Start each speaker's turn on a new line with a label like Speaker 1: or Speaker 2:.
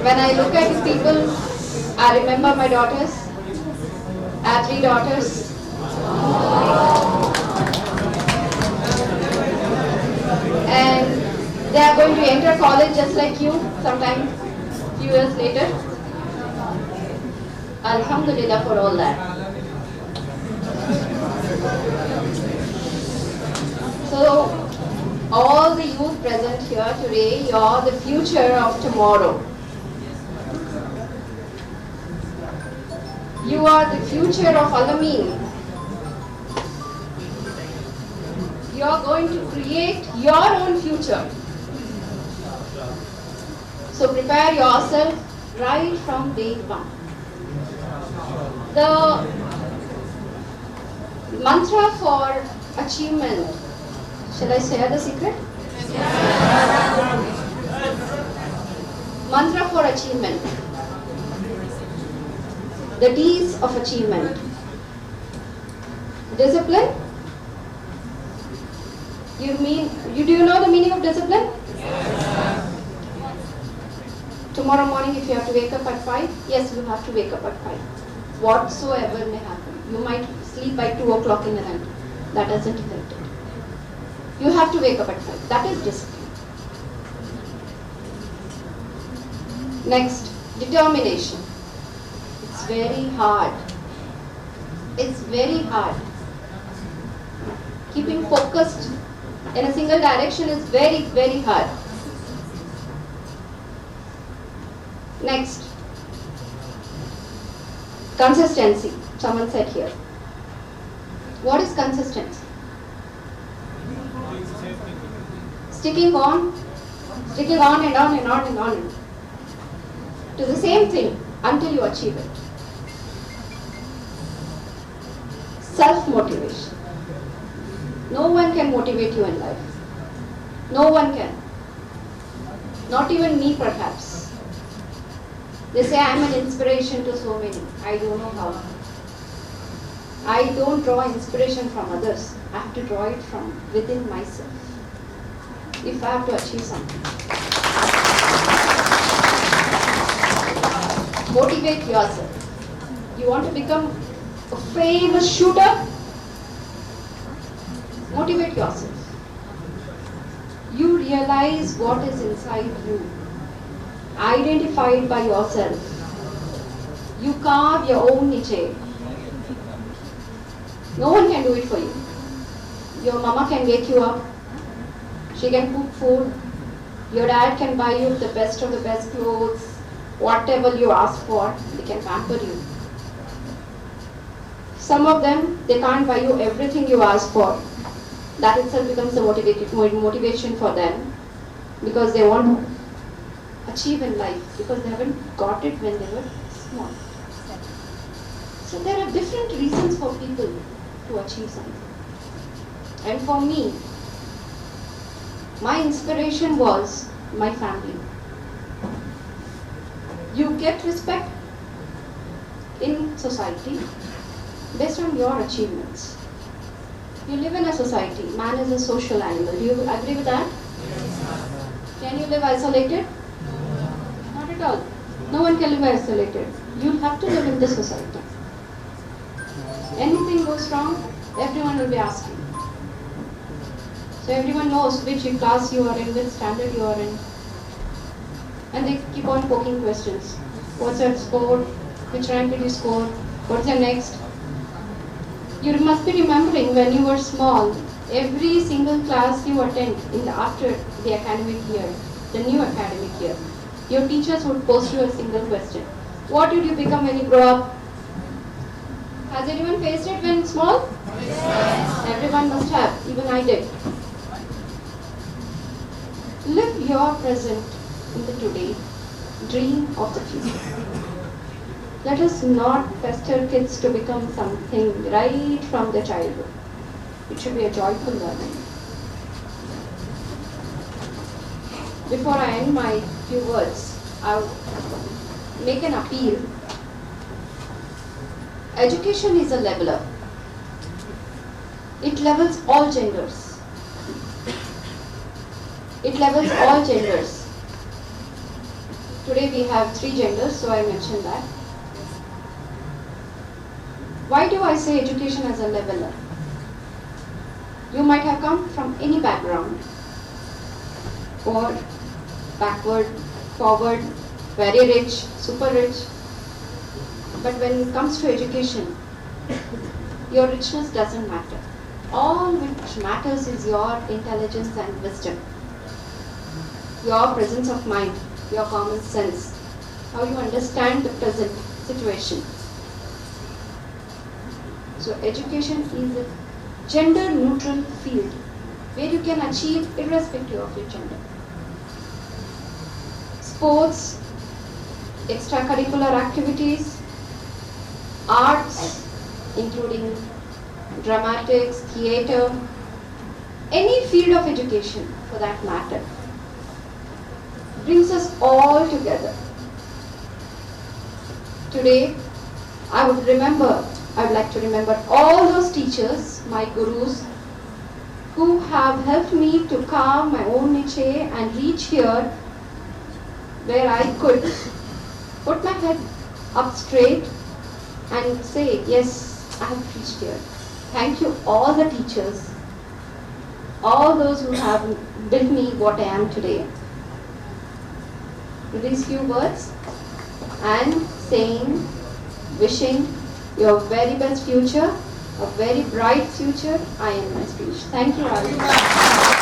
Speaker 1: When I look at people, I remember my daughters. I have three daughters. And they are going to enter college just like you sometime few years later. Alhamdulillah for all that. So, all the youth present here today, you are the future of tomorrow. You are the future of Alameen. You are going to create your own future. So prepare yourself right from day one. The mantra for achievement. Shall I share the secret? Mantra for achievement. The D's of achievement. Discipline. Do you know the meaning of discipline? Tomorrow morning if you have to wake up at 5, yes, you have to wake up at 5. Whatsoever may happen. You might sleep by 2 o'clock in the night. That doesn't affect it. You have to wake up at 5. That is discipline. Next, determination. It's very hard. It's very hard. Keeping focused in a single direction is very, very hard. Next, consistency. Someone said here. What is consistency? Sticking on and on and on and on to the same thing until you achieve it. Self-motivation. No one can motivate you in life. No one can. Not even me perhaps. They say I am an inspiration to so many. I don't know how. I don't draw inspiration from others. I have to draw it from within myself. If I have to achieve something. Motivate yourself. You want to become a famous shooter? Motivate yourself. You realize what is inside you. Identify it by yourself. You carve your own niche. No one can do it for you. Your mama can wake you up. She can cook food. Your dad can buy you the best of the best clothes. Whatever you ask for, they can pamper you. Some of them, they can't buy you everything you ask for. That itself becomes a motivation for them because they want to achieve in life because they haven't got it when they were small. So there are different reasons for people to achieve something. And for me, my inspiration was my family. You get respect in society based on your achievements. You live in a society. Man is a social animal. Do you agree with that? Can you live isolated? Not at all. No one can live isolated. You have to live in this society. Anything goes wrong, everyone will be asking. So everyone knows which class you are in, which standard you are in. And they keep on poking questions. What's your score? Which rank did you score? What's your next? You must be remembering when you were small, every single class you attend after the academic year, the new academic year, your teachers would post you a single question. What did you become when you grow up? Has anyone faced it when small? Yes. Everyone must have, even I did. Live your present in the today, dream of the future. Let us not pester kids to become something right from their childhood. It should be a joyful learning. Before I end my few words, I will make an appeal. Education is a leveler. It levels all genders. It levels all genders. Today we have 3 genders, so I mentioned that. Why do I say education as a leveler? You might have come from any background, poor, backward, forward, very rich, super rich. But when it comes to education, your richness doesn't matter. All which matters is your intelligence and wisdom, your presence of mind, your common sense, how you understand the present situation. So education is a gender neutral field where you can achieve irrespective of your gender. Sports, extracurricular activities, arts, including dramatics, theatre, any field of education for that matter, brings us all together. Today, I would like to remember all those teachers, my gurus, who have helped me to calm my own niche and reach here where I could put my head up straight and say, yes, I have reached here. Thank you all the teachers, all those who have built me what I am today. With these few words, and saying, wishing your very best future, a very bright future, I end my speech. Thank you, Ravi.